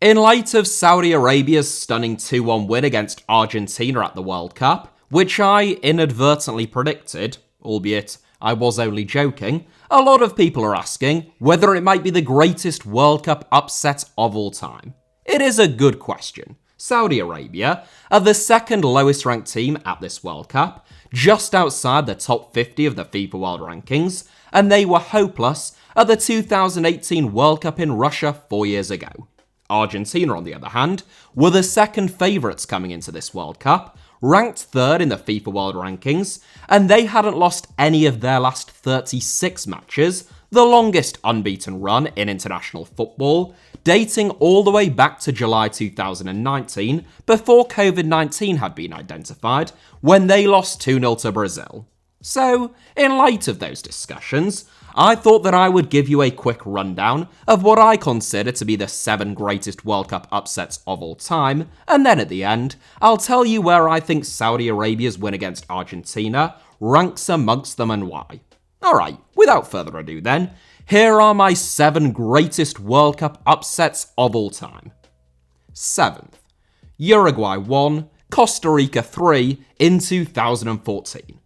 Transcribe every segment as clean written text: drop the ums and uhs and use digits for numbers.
In light of Saudi Arabia's stunning 2-1 win against Argentina at the World Cup, which I inadvertently predicted, albeit I was only joking, a lot of people are asking whether it might be the greatest World Cup upset of all time. It is a good question. Saudi Arabia are the second lowest ranked team at this World Cup, just outside the top 50 of the FIFA World Rankings, and they were hopeless at the 2018 World Cup in Russia 4 years ago. Argentina, on the other hand, were the second favourites coming into this World Cup, ranked third in the FIFA World Rankings, and they hadn't lost any of their last 36 matches, the longest unbeaten run in international football, dating all the way back to July 2019, before COVID-19 had been identified, when they lost 2-0 to Brazil. So, in light of those discussions, I thought that I would give you a quick rundown of what I consider to be the 7 greatest World Cup upsets of all time, and then at the end, I'll tell you where I think Saudi Arabia's win against Argentina ranks amongst them and why. Alright, without further ado then, here are my 7 greatest World Cup upsets of all time. 7th, Uruguay 1, Costa Rica 3 in 2014.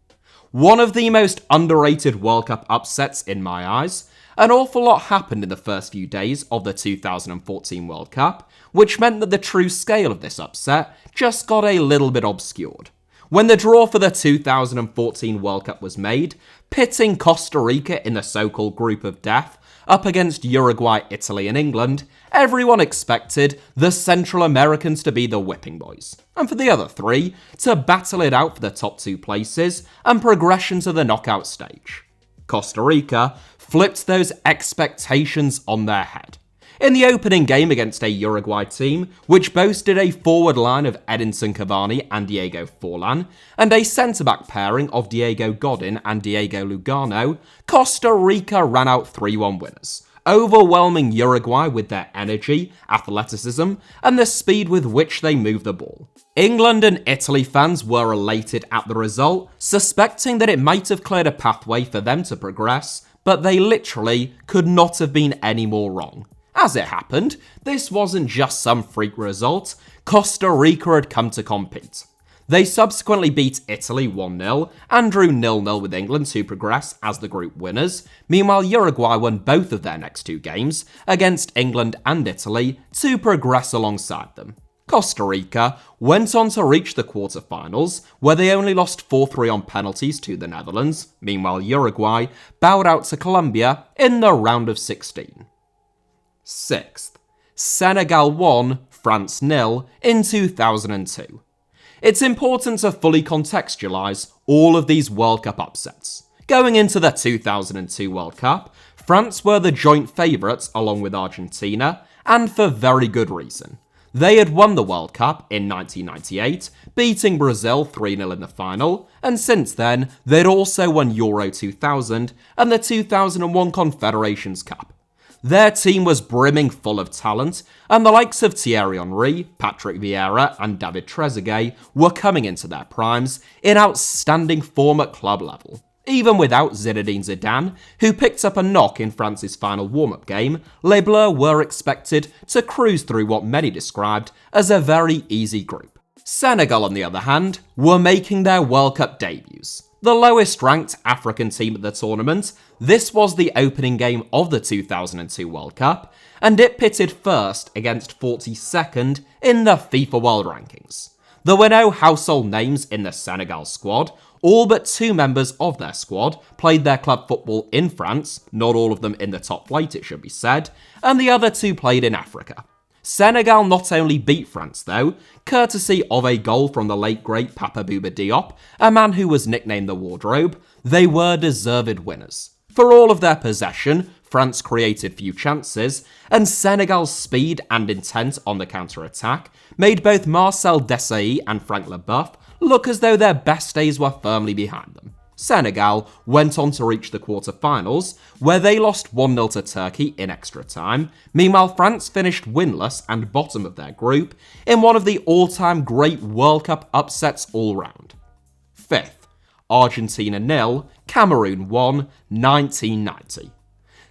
One of the most underrated World Cup upsets in my eyes. An awful lot happened in the first few days of the 2014 World Cup, which meant that the true scale of this upset just got a little bit obscured. When the draw for the 2014 World Cup was made, pitting Costa Rica in the so-called Group of Death up against Uruguay, Italy and England, everyone expected the Central Americans to be the whipping boys, and for the other 3 to battle it out for the top 2 places and progression to the knockout stage. Costa Rica flipped those expectations on their head. In the opening game against a Uruguay team, which boasted a forward line of Edinson Cavani and Diego Forlan, and a centre-back pairing of Diego Godin and Diego Lugano, Costa Rica ran out 3-1 winners, overwhelming Uruguay with their energy, athleticism, and the speed with which they moved the ball. England and Italy fans were elated at the result, suspecting that it might have cleared a pathway for them to progress, but they literally could not have been any more wrong. As it happened, this wasn't just some freak result. Costa Rica had come to compete. They subsequently beat Italy 1-0 and drew 0-0 with England to progress as the group winners. Meanwhile, Uruguay won both of their next 2 games against England and Italy to progress alongside them. Costa Rica went on to reach the quarterfinals, where they only lost 4-3 on penalties to the Netherlands. Meanwhile, Uruguay bowed out to Colombia in the round of 16. 6th, Senegal 1, France 0 in 2002. It's important to fully contextualise all of these World Cup upsets. Going into the 2002 World Cup, France were the joint favourites along with Argentina, and for very good reason. They had won the World Cup in 1998, beating Brazil 3-0 in the final, and since then, they'd also won Euro 2000 and the 2001 Confederations Cup. Their team was brimming full of talent, and the likes of Thierry Henry, Patrick Vieira, and David Trezeguet were coming into their primes in outstanding form at club level. Even without Zinedine Zidane, who picked up a knock in France's final warm-up game, Les Bleus were expected to cruise through what many described as a very easy group. Senegal, on the other hand, were making their World Cup debuts. The lowest-ranked African team at the tournament, this was the opening game of the 2002 World Cup, and it pitted first against 42nd in the FIFA World Rankings. There were no household names in the Senegal squad. All but 2 members of their squad played their club football in France, not all of them in the top flight it should be said, and the other 2 played in Africa. Senegal not only beat France though, courtesy of a goal from the late great Papa Bouba Diop, a man who was nicknamed the Wardrobe, they were deserved winners. For all of their possession, France created few chances, and Senegal's speed and intent on the counter-attack made both Marcel Desailly and Frank Leboeuf look as though their best days were firmly behind them. Senegal went on to reach the quarter-finals, where they lost 1-0 to Turkey in extra time. Meanwhile, France finished winless and bottom of their group in one of the all-time great World Cup upsets all round. 5th, Argentina 0, Cameroon 1, 1990.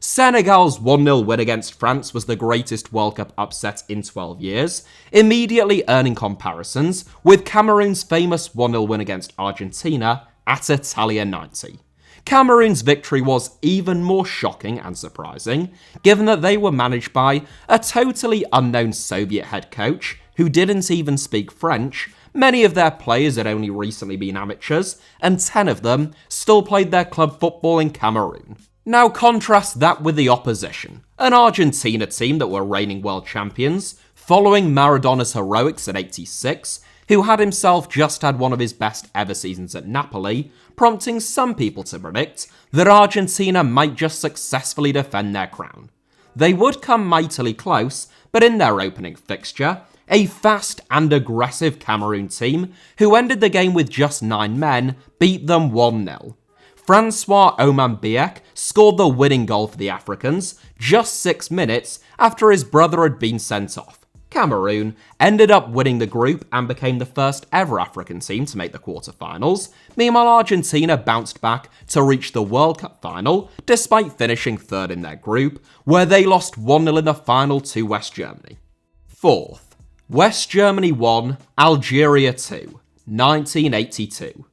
Senegal's 1-0 win against France was the greatest World Cup upset in 12 years, immediately earning comparisons with Cameroon's famous 1-0 win against Argentina at Italia 90. Cameroon's victory was even more shocking and surprising, given that they were managed by a totally unknown Soviet head coach who didn't even speak French. Many of their players had only recently been amateurs, and 10 of them still played their club football in Cameroon. Now contrast that with the opposition, an Argentina team that were reigning world champions, following Maradona's heroics at 86, who had himself just had one of his best ever seasons at Napoli, prompting some people to predict that Argentina might just successfully defend their crown. They would come mightily close, but in their opening fixture, a fast and aggressive Cameroon team, who ended the game with just 9 men, beat them 1-0. Francois Oman-Biek scored the winning goal for the Africans just 6 minutes after his brother had been sent off. Cameroon ended up winning the group and became the first ever African team to make the quarterfinals. Meanwhile, Argentina bounced back to reach the World Cup final, despite finishing third in their group, where they lost 1-0 in the final to West Germany. Fourth, West Germany 1, Algeria 2, 1982.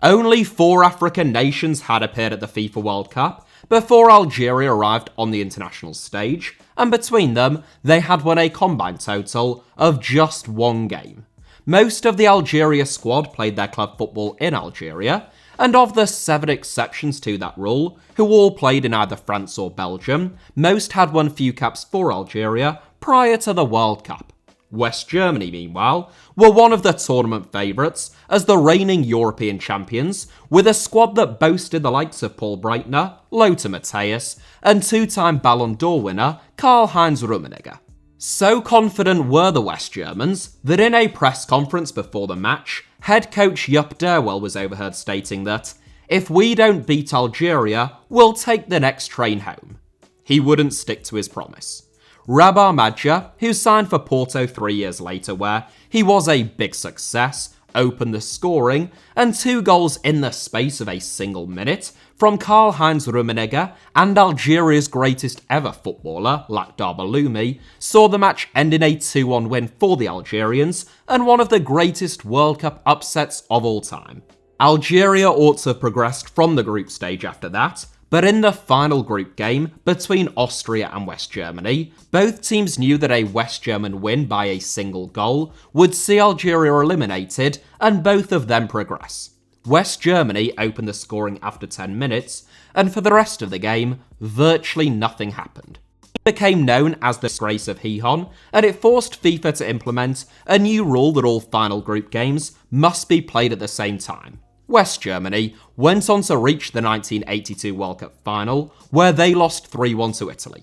Only 4 African nations had appeared at the FIFA World Cup before Algeria arrived on the international stage, and between them, they had won a combined total of just 1 game. Most of the Algeria squad played their club football in Algeria, and of the 7 exceptions to that rule, who all played in either France or Belgium, most had won few caps for Algeria prior to the World Cup. West Germany, meanwhile, were one of the tournament favourites as the reigning European champions, with a squad that boasted the likes of Paul Breitner, Lothar Matthäus, and 2-time Ballon d'Or winner Karl-Heinz Rummenigge. So confident were the West Germans that in a press conference before the match, head coach Jupp Derwell was overheard stating that, "If we don't beat Algeria, we'll take the next train home." He wouldn't stick to his promise. Rabah Madja, who signed for Porto 3 years later, where he was a big success, opened the scoring, and 2 goals in the space of a single minute from Karl-Heinz Rummenigge and Algeria's greatest ever footballer, Lakhdar Belloumi, saw the match end in a 2-1 win for the Algerians and one of the greatest World Cup upsets of all time. Algeria ought to have progressed from the group stage after that, but in the final group game between Austria and West Germany, both teams knew that a West German win by a single goal would see Algeria eliminated and both of them progress. West Germany opened the scoring after 10 minutes, and for the rest of the game, virtually nothing happened. It became known as the disgrace of Gijón, and it forced FIFA to implement a new rule that all final group games must be played at the same time. West Germany went on to reach the 1982 World Cup final, where they lost 3-1 to Italy.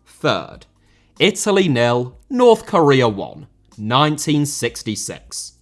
Third, Italy 0, North Korea 1, 1966.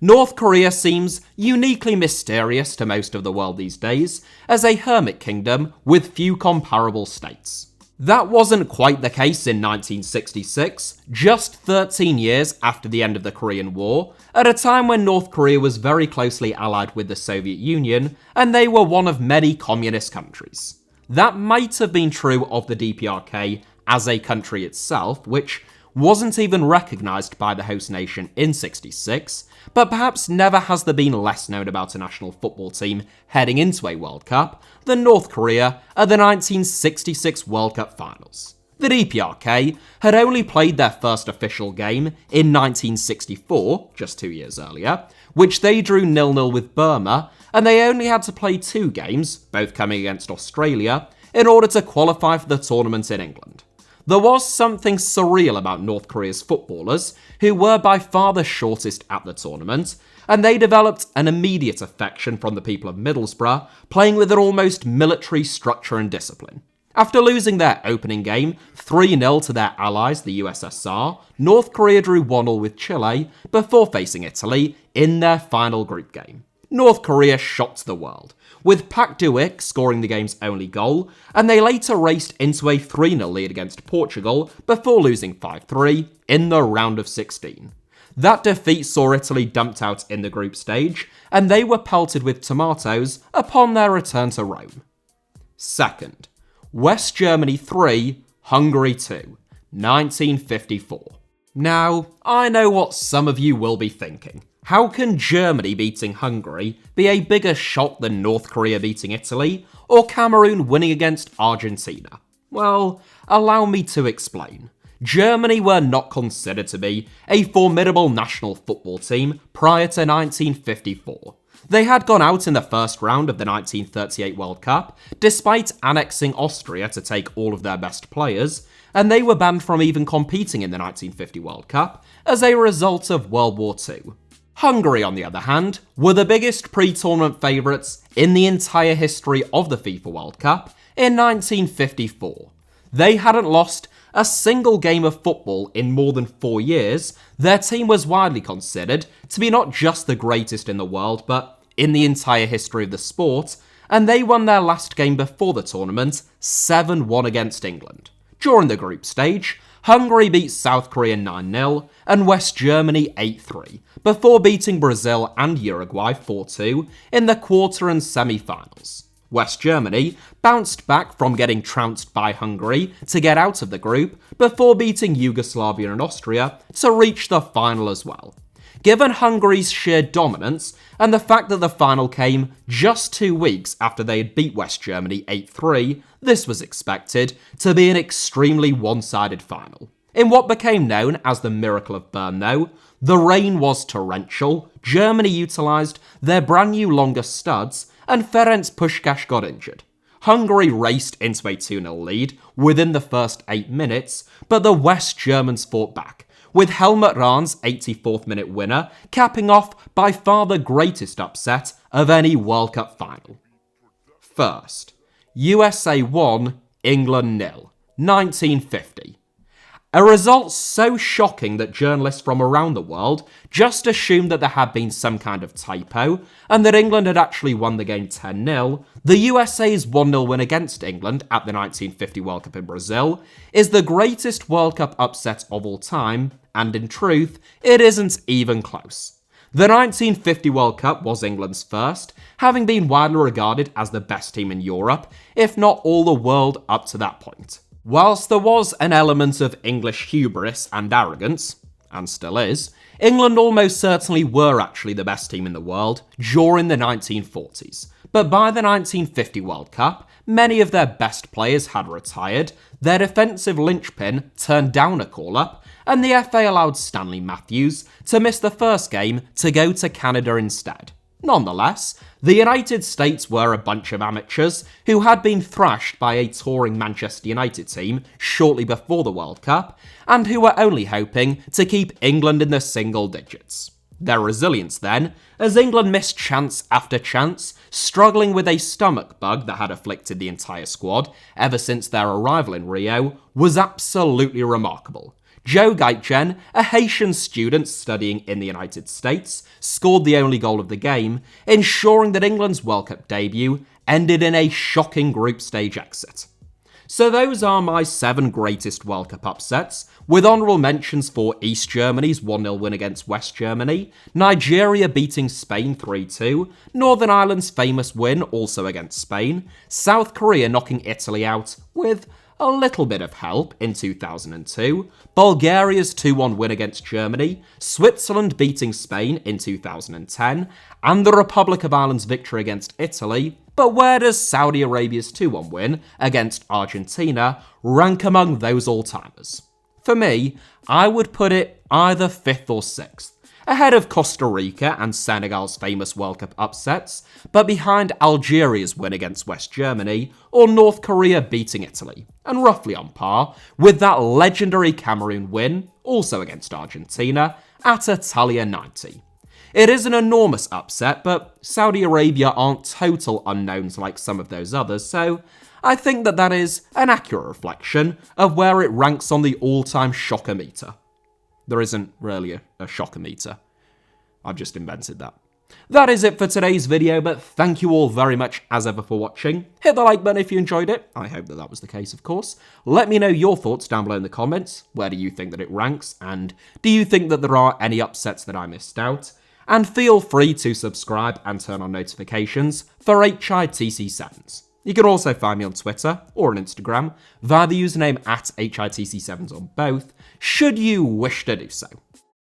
North Korea seems uniquely mysterious to most of the world these days, as a hermit kingdom with few comparable states. That wasn't quite the case in 1966, just 13 years after the end of the Korean War, at a time when North Korea was very closely allied with the Soviet Union, and they were one of many communist countries. That might have been true of the DPRK as a country itself, which wasn't even recognised by the host nation in '66, but perhaps never has there been less known about a national football team heading into a World Cup than North Korea at the 1966 World Cup finals. The DPRK had only played their first official game in 1964, just 2 years earlier, which they drew 0-0 with Burma, and they only had to play 2 games, both coming against Australia, in order to qualify for the tournament in England. There was something surreal about North Korea's footballers, who were by far the shortest at the tournament, and they developed an immediate affection from the people of Middlesbrough, playing with an almost military structure and discipline. After losing their opening game 3-0 to their allies, the USSR, North Korea drew 1-1 with Chile before facing Italy in their final group game. North Korea shocked the world, with Pak Do-ik scoring the game's only goal, and they later raced into a 3-0 lead against Portugal before losing 5-3 in the round of 16. That defeat saw Italy dumped out in the group stage, and they were pelted with tomatoes upon their return to Rome. Second, West Germany 3, Hungary 2, 1954. Now, I know what some of you will be thinking. How can Germany beating Hungary be a bigger shock than North Korea beating Italy, or Cameroon winning against Argentina? Well, allow me to explain. Germany were not considered to be a formidable national football team prior to 1954. They had gone out in the first round of the 1938 World Cup, despite annexing Austria to take all of their best players, and they were banned from even competing in the 1950 World Cup as a result of World War II. Hungary, on the other hand, were the biggest pre-tournament favourites in the entire history of the FIFA World Cup in 1954. They hadn't lost a single game of football in more than 4 years. Their team was widely considered to be not just the greatest in the world, but in the entire history of the sport, and they won their last game before the tournament 7-1 against England. During the group stage, Hungary beat South Korea 9-0 and West Germany 8-3, before beating Brazil and Uruguay 4-2 in the quarter and semi-finals. West Germany bounced back from getting trounced by Hungary to get out of the group before beating Yugoslavia and Austria to reach the final as well. Given Hungary's sheer dominance and the fact that the final came just 2 weeks after they had beat West Germany 8-3, this was expected to be an extremely one-sided final. In what became known as the Miracle of Bern though, the rain was torrential, Germany utilised their brand new longer studs, and Ferenc Puskás got injured. Hungary raced into a 2-0 lead within the first 8 minutes, but the West Germans fought back, with Helmut Rahn's 84th minute winner capping off by far the greatest upset of any World Cup final. First, USA 1, England 0, 1950. A result so shocking that journalists from around the world just assumed that there had been some kind of typo and that England had actually won the game 10-0, the USA's 1-0 win against England at the 1950 World Cup in Brazil is the greatest World Cup upset of all time, and in truth, it isn't even close. The 1950 World Cup was England's first, having been widely regarded as the best team in Europe, if not all the world up to that point. Whilst there was an element of English hubris and arrogance, and still is, England almost certainly were actually the best team in the world during the 1940s. But by the 1950 World Cup, many of their best players had retired, their defensive linchpin turned down a call-up, and the FA allowed Stanley Matthews to miss the first game to go to Canada instead. Nonetheless, the United States were a bunch of amateurs who had been thrashed by a touring Manchester United team shortly before the World Cup, and who were only hoping to keep England in the single digits. Their resilience then, as England missed chance after chance, struggling with a stomach bug that had afflicted the entire squad ever since their arrival in Rio, was absolutely remarkable. Joe Gaitjen, a Haitian student studying in the United States, scored the only goal of the game, ensuring that England's World Cup debut ended in a shocking group stage exit. So those are my 7 greatest World Cup upsets, with honourable mentions for East Germany's 1-0 win against West Germany, Nigeria beating Spain 3-2, Northern Ireland's famous win also against Spain, South Korea knocking Italy out with a little bit of help in 2002, Bulgaria's 2-1 win against Germany, Switzerland beating Spain in 2010, and the Republic of Ireland's victory against Italy. But where does Saudi Arabia's 2-1 win against Argentina rank among those all-timers? For me, I would put it either 5th or 6th, ahead of Costa Rica and Senegal's famous World Cup upsets, but behind Algeria's win against West Germany or North Korea beating Italy, and roughly on par with that legendary Cameroon win, also against Argentina, at Italia 90. It is an enormous upset, but Saudi Arabia aren't total unknowns like some of those others, so I think that is an accurate reflection of where it ranks on the all-time shocker meter. There isn't really a shocker meter. I've just invented that. That is it for today's video, but thank you all very much as ever for watching. Hit the like button if you enjoyed it. I hope that was the case, of course. Let me know your thoughts down below in the comments. Where do you think that it ranks? And do you think that there are any upsets that I missed out? And feel free to subscribe and turn on notifications for HITC Sevens. You can also find me on Twitter or on Instagram via the username at HITC Sevens on both, should you wish to do so.